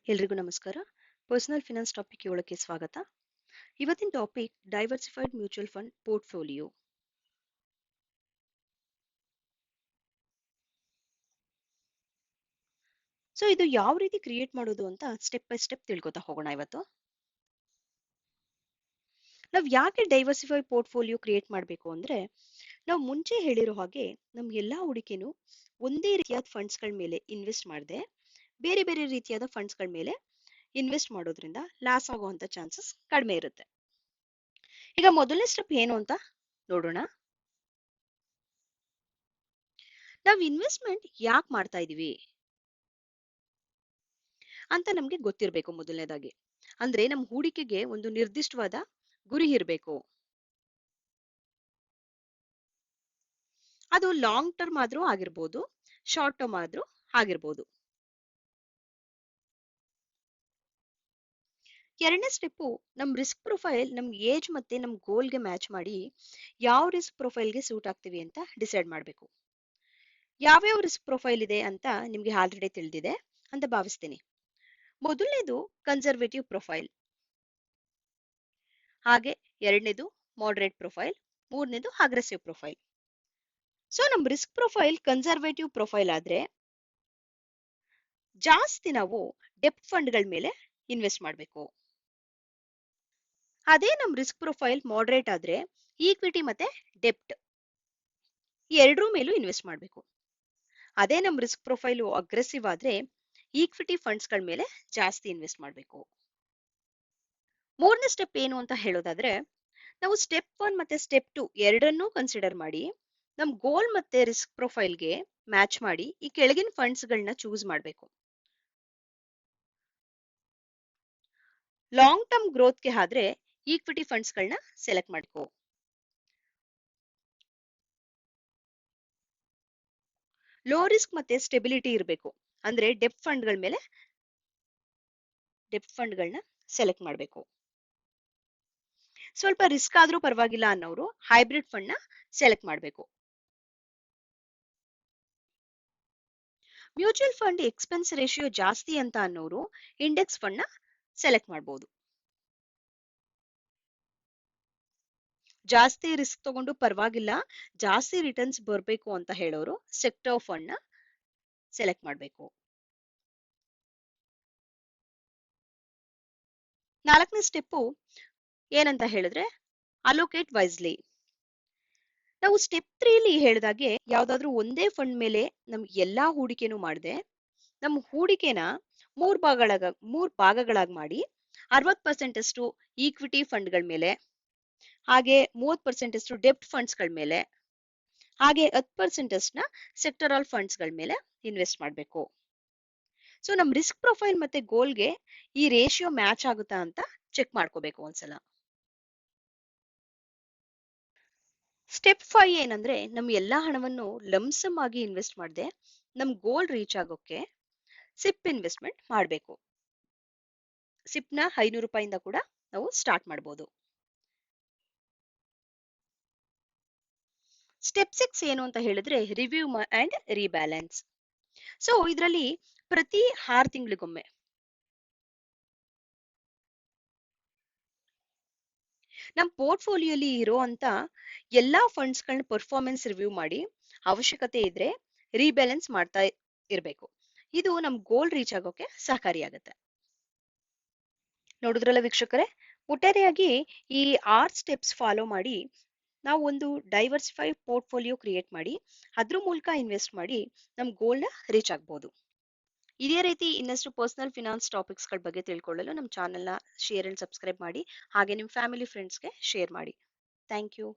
ಎಲ್ರಿಗೂ ನಮಸ್ಕಾರ. Personal finance topic 7ಕ್ಕೆ ಸ್ವಾಗತ. ಇವತ್ತಿನ topic diversified mutual fund portfolio. So ಇದು ಯಾವ ರೀತಿ ಕ್ರಿಯೇಟ್ ಮಾಡೋದು ಅಂತ ಸ್ಟೆಪ್ ಬೈ ಸ್ಟೆಪ್ ತಿಳ್ಕೊತಾ ಹೋಗೋಣ ಇವತ್ತು. ನಾವು ಯಾಕೆ ಡೈವರ್ಸಿಫೈಡ್ ಪೋರ್ಟ್ಫೋಲಿಯೋ ಕ್ರಿಯೇಟ್ ಮಾಡಬೇಕು ಅಂದ್ರೆ, ನಾವು ಮುಂಚೆ ಹೇಳಿರೋ ಹಾಗೆ ನಮ್ಮ ಎಲ್ಲಾ ಹೂಡಿಕೆನೂ ಒಂದೇ ರೀತಿಯಾದ ಫಂಡ್ಸ್ಗಳ ಮೇಲೆ ಇನ್ವೆಸ್ಟ್ ಮಾಡದೆ ಬೇರೆ ಬೇರೆ ರೀತಿಯಾದ ಫಂಡ್ಸ್ಗಳ ಮೇಲೆ ಇನ್ವೆಸ್ಟ್ ಮಾಡೋದ್ರಿಂದ ಲಾಸ್ ಆಗುವಂತ ಚಾನ್ಸಸ್ ಕಡಿಮೆ ಇರುತ್ತೆ. ಈಗ ಮೊದಲನೇ ಸ್ಟೆಪ್ ಏನು ಅಂತ ನೋಡೋಣ. ನಾವು ಇನ್ವೆಸ್ಟ್ಮೆಂಟ್ ಯಾಕೆ ಮಾಡ್ತಾ ಇದೀವಿ ಅಂತ ನಮ್ಗೆ ಗೊತ್ತಿರಬೇಕು. ಮೊದಲನೇದಾಗಿ ಅಂದ್ರೆ ನಮ್ಮ ಹೂಡಿಕೆಗೆ ಒಂದು ನಿರ್ದಿಷ್ಟವಾದ ಗುರಿ ಇರಬೇಕು. ಅದು ಲಾಂಗ್ ಟರ್ಮ್ ಆದ್ರೂ ಆಗಿರ್ಬೋದು, ಶಾರ್ಟ್ ಟರ್ಮ್ ಆದ್ರೂ ಆಗಿರ್ಬೋದು. ಎರಡನೇ ಸ್ಟೆಪ್ಪು ನಮ್ ರಿಸ್ಕ್ ಪ್ರೊಫೈಲ್ ನಮ್ ಏಜ್ ಮತ್ತೆ ನಮ್ ಗೋಲ್ಗೆ ಮ್ಯಾಚ್ ಮಾಡಿ ಯಾವ ರಿಸ್ಕ್ ಪ್ರೊಫೈಲ್ಗೆ ಸೂಟ್ ಆಗ್ತೀವಿ ಅಂತ ಡಿಸೈಡ್ ಮಾಡಬೇಕು. ಯಾವ್ಯಾವ ರಿಸ್ಕ್ ಪ್ರೊಫೈಲ್ ಇದೆ ಅಂತ ನಿಮ್ಗೆ ಆಲ್ರೆಡಿ ತಿಳಿದಿದೆ ಅಂತ ಭಾವಿಸ್ತೀನಿ. ಮೊದಲನೇದು ಕನ್ಸರ್ವೇಟಿವ್ ಪ್ರೊಫೈಲ್, ಹಾಗೆ ಎರಡನೇದು ಮಾಡರೇಟ್ ಪ್ರೊಫೈಲ್, ಮೂರನೇದು ಅಗ್ರೆಸಿವ್ ಪ್ರೊಫೈಲ್. ಸೊ ನಮ್ ರಿಸ್ಕ್ ಪ್ರೊಫೈಲ್ ಕನ್ಸರ್ವೇಟಿವ್ ಪ್ರೊಫೈಲ್ ಆದ್ರೆ ಜಾಸ್ತಿ ನಾವು ಡೆಪ್ತ್ ಫಂಡ್ಗಳ ಮೇಲೆ ಇನ್ವೆಸ್ಟ್ ಮಾಡಬೇಕು. ಅದೇ ನಮ್ ರಿಸ್ಕ್ ಪ್ರೊಫೈಲ್ ಮಾಡರೇಟ್ ಆದ್ರೆ ಈಕ್ವಿಟಿ ಮತ್ತೆ ಡೆಪ್ಟ್ ಈ ಎರಡರ ಮೇಲೂ ಇನ್ವೆಸ್ಟ್ ಮಾಡಬೇಕು. ಅದೇ ನಮ್ ರಿಸ್ಕ್ ಪ್ರೊಫೈಲ್ ಅಗ್ರೆಸಿವ್ ಆದ್ರೆ ಈಕ್ವಿಟಿ ಫಂಡ್ಸ್ಗಳ ಮೇಲೆ ಜಾಸ್ತಿ ಇನ್ವೆಸ್ಟ್ ಮಾಡಬೇಕು. ಮೂರನೇ ಸ್ಟೆಪ್ ಏನು ಅಂತ ಹೇಳೋದಾದ್ರೆ, ನಾವು ಸ್ಟೆಪ್ 1 ಮತ್ತೆ ಸ್ಟೆಪ್ 2 ಎರಡನ್ನೂ ಕನ್ಸಿಡರ್ ಮಾಡಿ ನಮ್ ಗೋಲ್ ಮತ್ತೆ ರಿಸ್ಕ್ ಪ್ರೊಫೈಲ್ಗೆ ಮ್ಯಾಚ್ ಮಾಡಿ ಈ ಕೆಳಗಿನ ಫಂಡ್ಸ್ಗಳನ್ನ ಚೂಸ್ ಮಾಡಬೇಕು. ಲಾಂಗ್ ಟರ್ಮ್ ಗ್ರೋತ್ಗೆ ಆದ್ರೆ ಈಕ್ವಿಟಿ ಫಂಡ್ಸ್ಗಳನ್ನ ಸೆಲೆಕ್ಟ್ ಮಾಡಬೇಕು. ಲೋ ರಿಸ್ಕ್ ಮತ್ತೆ ಸ್ಟೆಬಿಲಿಟಿ ಇರಬೇಕು ಅಂದ್ರೆ ಡೆಪ್ತ್ ಫಂಡ್ಗಳನ್ನ ಸೆಲೆಕ್ಟ್ ಮಾಡಬೇಕು. ಸ್ವಲ್ಪ ರಿಸ್ಕ್ ಆದ್ರೂ ಪರವಾಗಿಲ್ಲ ಅನ್ನೋರು ಹೈಬ್ರಿಡ್ ಫಂಡ್ ನ ಸೆಲೆಕ್ಟ್ ಮಾಡಬೇಕು. ಮ್ಯೂಚುವಲ್ ಫಂಡ್ ಎಕ್ಸ್ಪೆನ್ಸ್ ರೇಷಿಯೋ ಜಾಸ್ತಿ ಅಂತ ಅನ್ನೋರು ಇಂಡೆಕ್ಸ್ ಫಂಡ್ ನ ಸೆಲೆಕ್ಟ್ ಮಾಡಬಹುದು. ಜಾಸ್ತಿ ರಿಸ್ಕ್ ತಗೊಂಡು ಪರವಾಗಿಲ್ಲ, ಜಾಸ್ತಿ ರಿಟರ್ನ್ಸ್ ಬರಬೇಕು ಅಂತ ಹೇಳೋರು ಸೆಕ್ಟರ್ ಫಂಡ್ ನ ಸೆಲೆಕ್ಟ್ ಮಾಡಬೇಕು. ನಾಲ್ಕನೇ ಸ್ಟೆಪ್ಪು ಏನಂತ ಹೇಳಿದ್ರೆ ಅಲೋಕೇಟ್ ವೈಸ್ಲಿ. ನಾವು ಸ್ಟೆಪ್ 3 ಹೇಳಿದಾಗೆ ಯಾವ್ದಾದ್ರು ಒಂದೇ ಫಂಡ್ ಮೇಲೆ ನಮ್ ಎಲ್ಲಾ ಹೂಡಿಕೆನೂ ಮಾಡದೆ ನಮ್ಮ ಹೂಡಿಕೆನ ಮೂರ್ ಭಾಗಗಳಾಗಿ ಮಾಡಿ 60% ಅಷ್ಟು ಈಕ್ವಿಟಿ ಫಂಡ್ಗಳ ಮೇಲೆ, ಹಾಗೆ 30% ಅಷ್ಟು ಡೆಪ್ಟ್ ಫಂಡ್ಸ್ಗಳ ಮೇಲೆ, ಹಾಗೆ 10% ಅಷ್ಟನ್ನ ಸೆಕ್ಟರಲ್ ಫಂಡ್ಸ್ಗಳ ಮೇಲೆ ಇನ್ವೆಸ್ಟ್ ಮಾಡಬೇಕು. ಸೊ ನಮ್ ರಿಸ್ಕ್ ಪ್ರೊಫೈಲ್ ಮತ್ತೆ ಗೋಲ್ಗೆ ಈ ರೇಷಿಯೋ ಮ್ಯಾಚ್ ಆಗುತ್ತಾ ಅಂತ ಚೆಕ್ ಮಾಡ್ಕೋಬೇಕು ಒಂದ್ಸಲ. ಸ್ಟೆಪ್ 5 ಏನಂದ್ರೆ ನಮ್ ಎಲ್ಲಾ ಹಣವನ್ನು ಲಂಸಮ್ ಆಗಿ ಇನ್ವೆಸ್ಟ್ ಮಾಡದೆ ನಮ್ ಗೋಲ್ ರೀಚ್ ಆಗೋಕೆ ಸಿಪ್ ಇನ್ವೆಸ್ಟ್ಮೆಂಟ್ ಮಾಡಬೇಕು. ಸಿಪ್ ನ 500 ರೂಪಾಯಿಂದ ಕೂಡ ನಾವು ಸ್ಟಾರ್ಟ್ ಮಾಡಬಹುದು. ಸ್ಟೆಪ್ 6 ಏನು ಅಂತ ಹೇಳಿದ್ರೆ ರಿವ್ಯೂ ಅಂಡ್ ರೀಬ್ಯಾಲೆನ್ಸ್. ಸೊ ಇದರಲ್ಲಿ ಪ್ರತಿ 6 ತಿಂಗಳಿಗೊಮ್ಮೆ ನಮ್ ಪೋರ್ಟ್ಫೋಲಿಯೋಲಿ ಇರುವಂತ ಎಲ್ಲಾ ಫಂಡ್ಸ್ಗಳನ್ನ ಪರ್ಫಾರ್ಮೆನ್ಸ್ ರಿವ್ಯೂ ಮಾಡಿ ಅವಶ್ಯಕತೆ ಇದ್ರೆ ರೀಬ್ಯಾಲೆನ್ಸ್ ಮಾಡ್ತಾ ಇರಬೇಕು. ಇದು ನಮ್ ಗೋಲ್ ರೀಚ್ ಆಗೋಕೆ ಸಹಕಾರಿಯಾಗುತ್ತೆ. ನೋಡಿದ್ರಲ್ಲ ವೀಕ್ಷಕರೇ, ಒಟ್ಟಾರೆಯಾಗಿ ಈ 6 ಸ್ಟೆಪ್ಸ್ ಫಾಲೋ ಮಾಡಿ ನಾವು ಒಂದು ಡೈವರ್ಸಿಫೈಡ್ ಪೋರ್ಟ್ಫೋಲಿಯೋ ಕ್ರಿಯೇಟ್ ಮಾಡಿ ಅದ್ರ ಮೂಲಕ ಇನ್ವೆಸ್ಟ್ ಮಾಡಿ ನಮ್ ಗೋಲ್ನ ರೀಚ್ ಆಗ್ಬೋದು. ಇದೇ ರೀತಿ ಇನ್ನಷ್ಟು ಪರ್ಸನಲ್ ಫಿನಾನ್ಸ್ ಟಾಪಿಕ್ಸ್ ಗಳ ಬಗ್ಗೆ ತಿಳ್ಕೊಳ್ಳಲು ನಮ್ಮ ಚಾನೆಲ್ನ ಶೇರ್ ಅಂಡ್ ಸಬ್ಸ್ಕ್ರೈಬ್ ಮಾಡಿ, ಹಾಗೆ ನಿಮ್ಮ ಫ್ಯಾಮಿಲಿ ಫ್ರೆಂಡ್ಸ್ಗೆ ಶೇರ್ ಮಾಡಿ. Thank you.